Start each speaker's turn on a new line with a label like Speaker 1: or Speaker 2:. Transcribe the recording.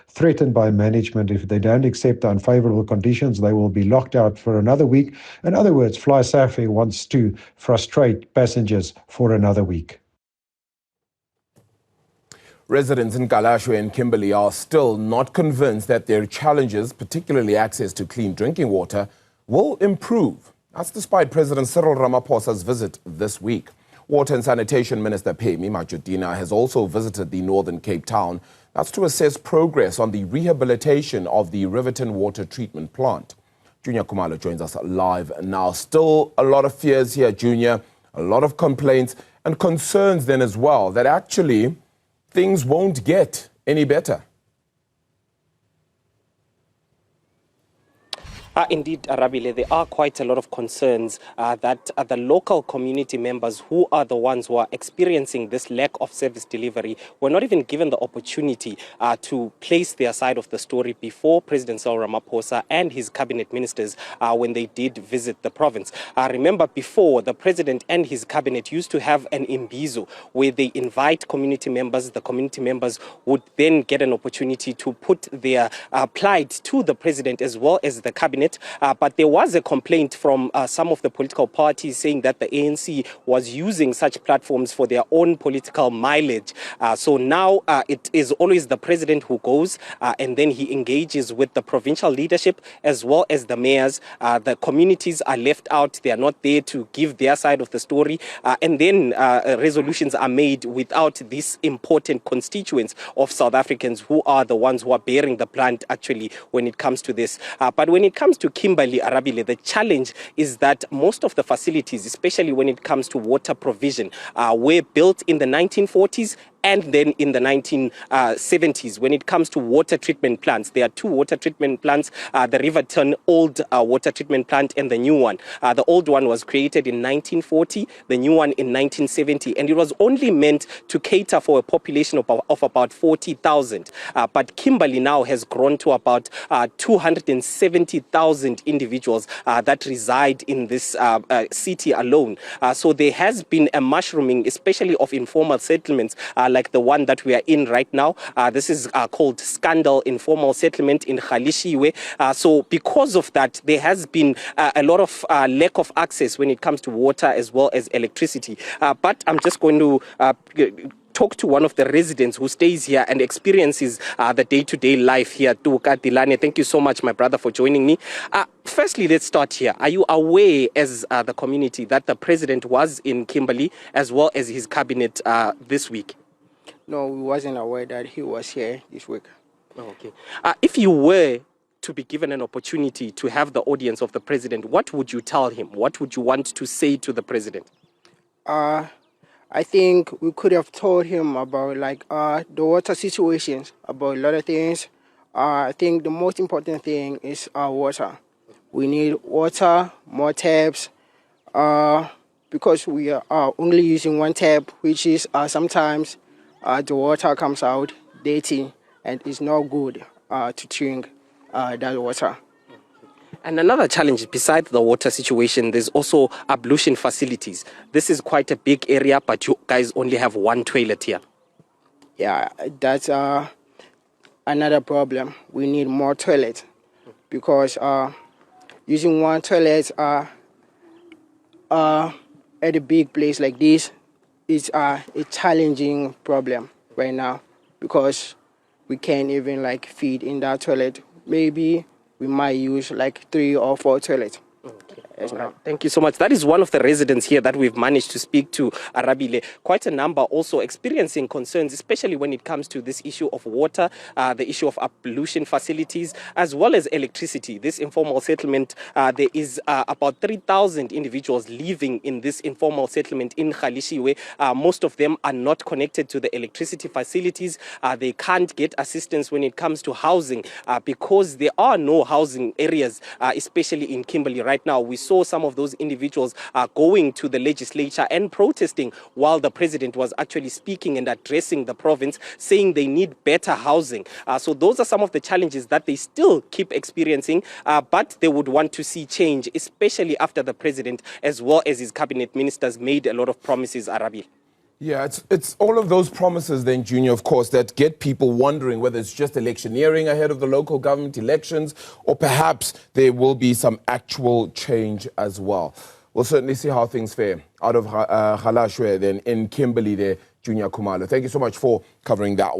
Speaker 1: threatened by management. If they don't accept the unfavorable conditions, they will be locked out for another week. In other words, FlySafair wants to frustrate passengers for another week.
Speaker 2: Residents in Galeshewe and Kimberley are still not convinced that their challenges, particularly access to clean drinking water, will improve. That's despite President Cyril Ramaphosa's visit this week. Water and Sanitation Minister Pemmy Majodina has also visited the Northern Cape Town. That's to assess progress on the rehabilitation of the Riverton Water Treatment Plant. Juniour Khumalo joins us live now. Still a lot of fears here, Juniour, a lot of complaints and concerns then as well that actually things won't get any better.
Speaker 3: Indeed, Arabile, there are quite a lot of concerns that the local community members who are the ones who are experiencing this lack of service delivery were not even given the opportunity to place their side of the story before President Cyril Ramaphosa and his cabinet ministers when they did visit the province. Remember, before, the president and his cabinet used to have an imbizo where they invite community members. The community members would then get an opportunity to put their plight to the president as well as the cabinet. But there was a complaint from some of the political parties saying that the ANC was using such platforms for their own political mileage. So now it is always the president who goes and then he engages with the provincial leadership as well as the mayors. The communities are left out. They are not there to give their side of the story. And then resolutions are made without these important constituents of South Africans who are the ones who are bearing the brunt actually when it comes to this. But when it comes to Kimberly, Arabile, the challenge is that most of the facilities, especially when it comes to water provision, were built in the 1940s and then in the 1970s. When it comes to water treatment plants, there are two water treatment plants, the Riverton old water treatment plant and the new one. The old one was created in 1940, the new one in 1970, and it was only meant to cater for a population of about 40,000. But Kimberley now has grown to about 270,000 individuals that reside in this city alone. So there has been a mushrooming, especially of informal settlements, like the one that we are in right now. This is called Scandal Informal Settlement in Galeshewe. So because of that, there has been a lot of lack of access when it comes to water as well as electricity. But I'm just going to talk to one of the residents who stays here and experiences the day-to-day life here. Tuka Dilane, thank you so much, my brother, for joining me. Firstly, let's start here. Are you aware as the community that the president was in Kimberley as well as his cabinet this week?
Speaker 4: No, we wasn't aware that he was here this week.
Speaker 3: Oh, okay. If you were to be given an opportunity to have the audience of the president, what would you tell him? What would you want to say to the president?
Speaker 4: I think we could have told him about the water situations, about a lot of things. I think the most important thing is water. We need water, more taps, because we are only using one tap, which is sometimes the water comes out dirty and it's not good to drink that water.
Speaker 3: And another challenge besides the water situation, there's also ablution facilities. This is quite a big area, but you guys only have one toilet here.
Speaker 4: Yeah, that's another problem. We need more toilets because using one toilet at a big place like this is a challenging problem right now because we can't even feed in that toilet. Maybe we might use 3 or 4 toilets.
Speaker 3: Okay. Right. Thank you so much. That is one of the residents here that we've managed to speak to, Arabile. Quite a number also experiencing concerns, especially when it comes to this issue of water, the issue of ablution facilities, as well as electricity. This informal settlement, there is about 3,000 individuals living in this informal settlement in Galeshewe. Most of them are not connected to the electricity facilities. They can't get assistance when it comes to housing because there are no housing areas, especially in Kimberley right now. We saw some of those individuals going to the legislature and protesting while the president was actually speaking and addressing the province, saying they need better housing. So those are some of the challenges that they still keep experiencing, but they would want to see change, especially after the president as well as his cabinet ministers made a lot of promises, Arabi.
Speaker 2: Yeah, it's all of those promises then, Junior, of course, that get people wondering whether it's just electioneering ahead of the local government elections or perhaps there will be some actual change as well. We'll certainly see how things fare out of Galeshewe then in Kimberley there, Junior Khumalo. Thank you so much for covering that one.